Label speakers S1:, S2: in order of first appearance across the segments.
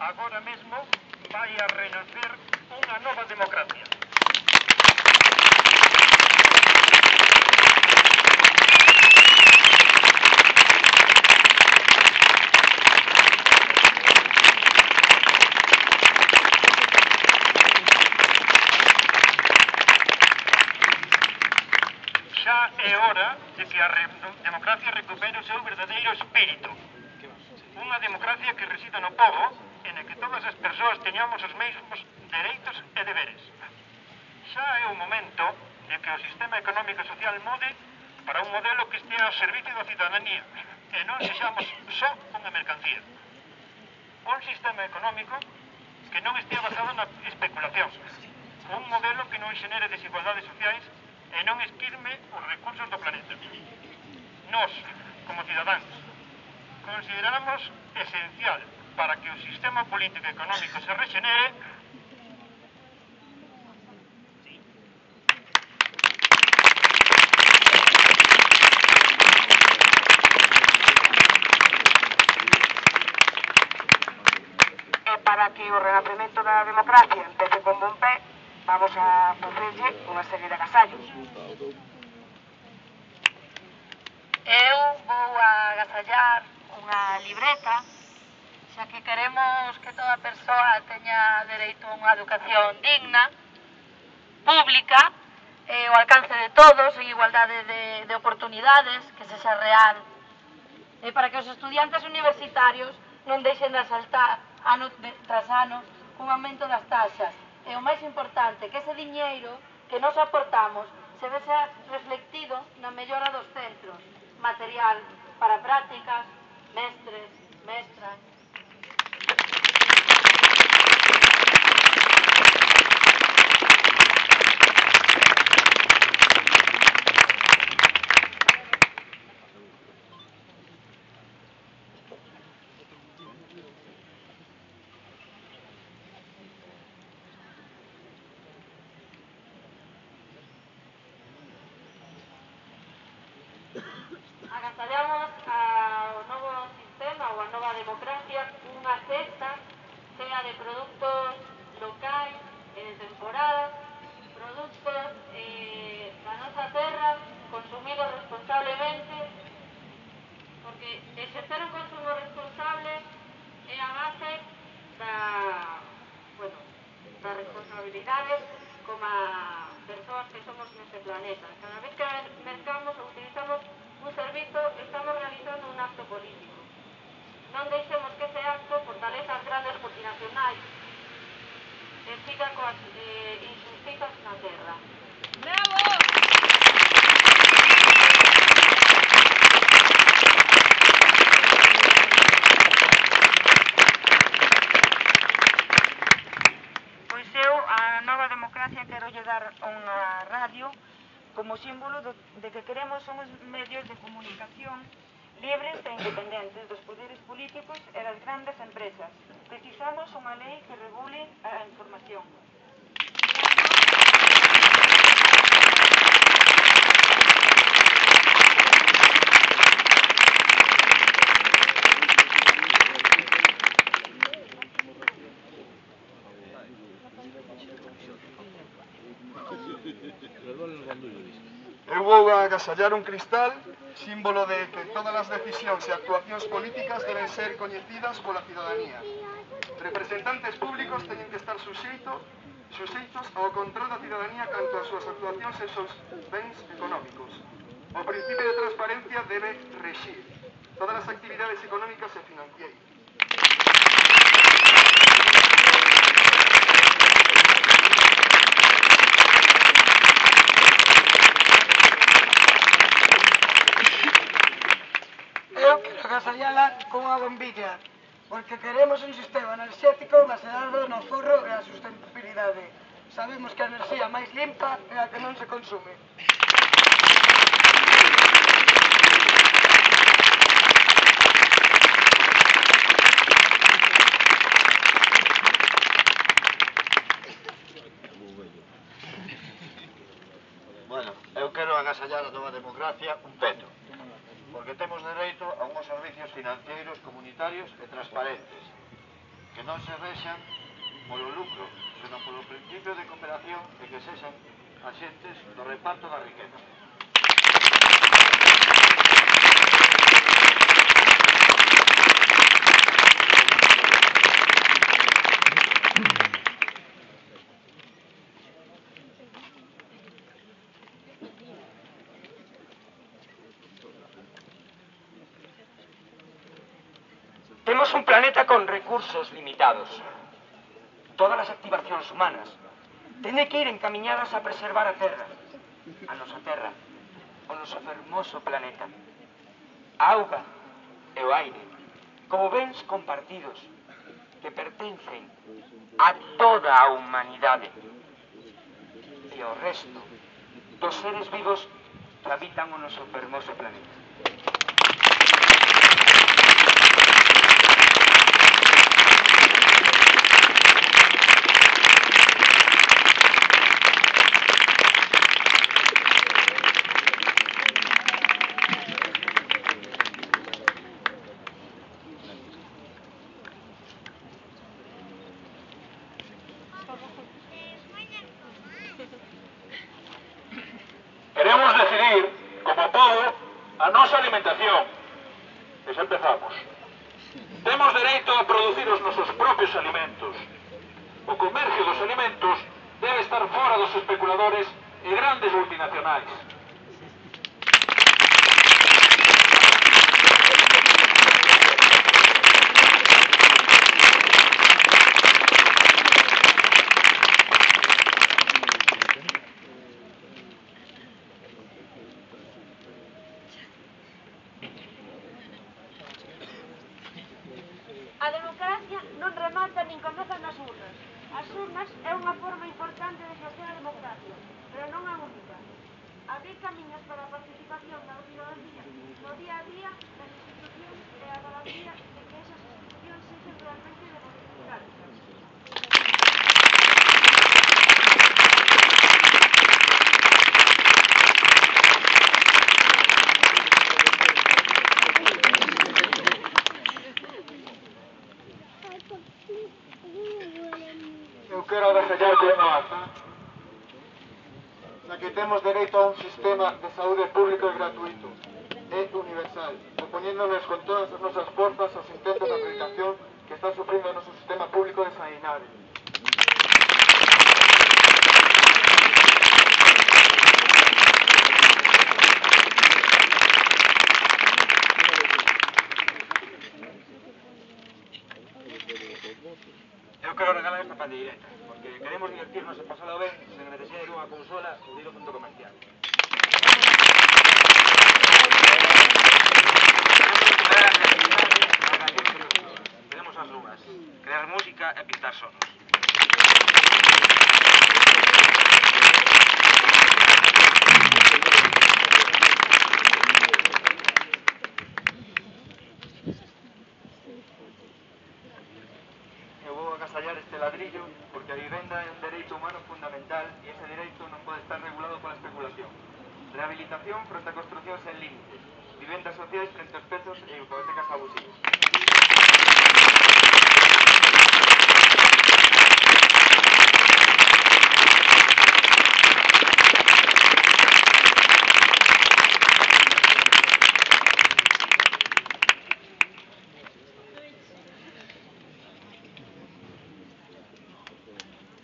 S1: agora mesmo vai a renacer unha nova democracia. Xa é hora de que a democracia recupere o seu verdadeiro espírito. Unha democracia que resida no povo e na que todas as persoas teñamos os mesmos dereitos e deberes. Xa é o momento de que o sistema económico e social mude para un modelo que estea ao servicio da cidadanía e non sexamos só unha mercancía. Un sistema económico que non estea basado na especulación. Un modelo que non xenere desigualdades sociais e non esquirme os recursos do planeta. Nós, como cidadáns, consideramos esencial para que o sistema político e económico se rexenere
S2: e para que o renacemento da democracia empece con bon pé, vamos a facerlle unha serie de agasallos.
S3: Eu vou agasallar unha libreta, xa que queremos que toda persoa teña dereito a unha educación digna, pública, ao alcance de todos, en igualdade de oportunidades, que sexa real, e para que os estudiantes universitarios non deixen de asaltar ano tras ano cun aumento das taxas. E o máis importante, que ese diñeiro que nos aportamos se vexa reflectido na mellora dos centros, material para prácticas, mestres, mestras. Agasallamos ao novo sistema ou a nova democracia unha cesta chea de produtos locais e de temporada, produtos da nosa terra, consumidos responsablemente, porque exercer un consumo responsable é a base da responsabilidade como a persoas que somos neste planeta. Cada vez que mercamos ou utilizamos un servizo, estamos realizando un acto político. Non deixemos que ese acto fortaleza as grandes multinacionais e siga coas injustizas na terra. Bravo! Pois eu, a nova democracia, quero lle dar unha radio como símbolo de que queremos uns medios de comunicación libres e independentes dos poderes políticos e das grandes empresas. Precisamos unha lei que regule a información.
S4: Eu vou agasallar un cristal, símbolo de que todas as decisións e actuacións políticas deben ser coñecidas pola cidadanía. Representantes públicos teñen que estar suxeitos ao control da cidadanía canto ás súas actuacións e seus bens económicos. O principio de transparencia debe rexir todas as actividades económicas e financeiras.
S2: Eu quero agasallala con unha bombilla, porque queremos un sistema enerxético baseado no forro e a sustentabilidade. Sabemos que a enerxía máis limpa é a que non se consume.
S5: Bueno, eu quero agasallar a nova democracia un peto, porque temos dereito a unhos servicios financeiros, comunitarios e transparentes. que non se rexan polo lucro, senón polo principio de cooperación e que sexan axentes do reparto da riqueza.
S6: Temos un planeta con recursos limitados. Todas as activacións humanas teñen que ir encamiñadas a preservar a Terra, o noso fermoso planeta. A auga e o aire como bens compartidos que pertencen a toda a humanidade e ao resto dos seres vivos que habitan o noso fermoso planeta.
S7: Queremos decidir, como pobo, a nosa alimentación. E xa empezamos. Temos dereito a producir os nosos propios alimentos. O comercio dos alimentos debe estar fora dos especuladores e grandes multinacionais.
S8: A democracia non remata nin comeza nas urnas. As urnas é unha forma importante de exercer a democracia, pero non a única. Abrir camiños para a participación da ciudadanía no día a día das institucións e a garantía de que esas institucións sexan realmente democráticas.
S4: Eu quero agasallarlle a ata, na que temos dereito a un sistema de saúde público e gratuito e universal, opoñéndonos con todas as nosas forzas aos intentos de acreditación que está sufrindo o noso sistema público de sanidade.
S6: Eu quero regalar esta pandeireta, porque queremos divertirnos e pasalo ben sen necesidade de unha consola ou de ir ao punto comercial. Queremos as luvas, crear música e pintar sonos.
S4: Eu vou agasallar este ladrillo porque a vivenda é un dereito humano fundamental e ese dereito non pode estar regulado pola especulación. Rehabilitación fronte a construcións sen límites, vivendas sociais frente aos prezos e hipotecas abusivas.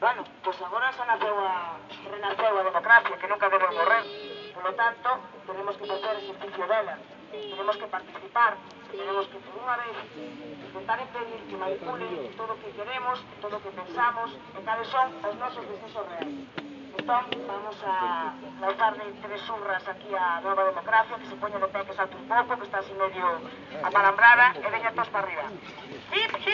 S2: Bueno, pois agora xa renaceu a democracia, que nunca debe morrer. Por lo tanto, tenemos que facer exercicio dela. Tenemos que participar. Tenemos que, por unha vez, intentar impedir que manipulen todo o que queremos, todo o que pensamos, e cales son os nosos desexos reais. Entón, vamos a lanzar de 3 urras aquí a nova democracia, que se poña de pé, que salte un pouco, que está así medio apalambrada, e veña todos para arriba. ¡Hip, hip!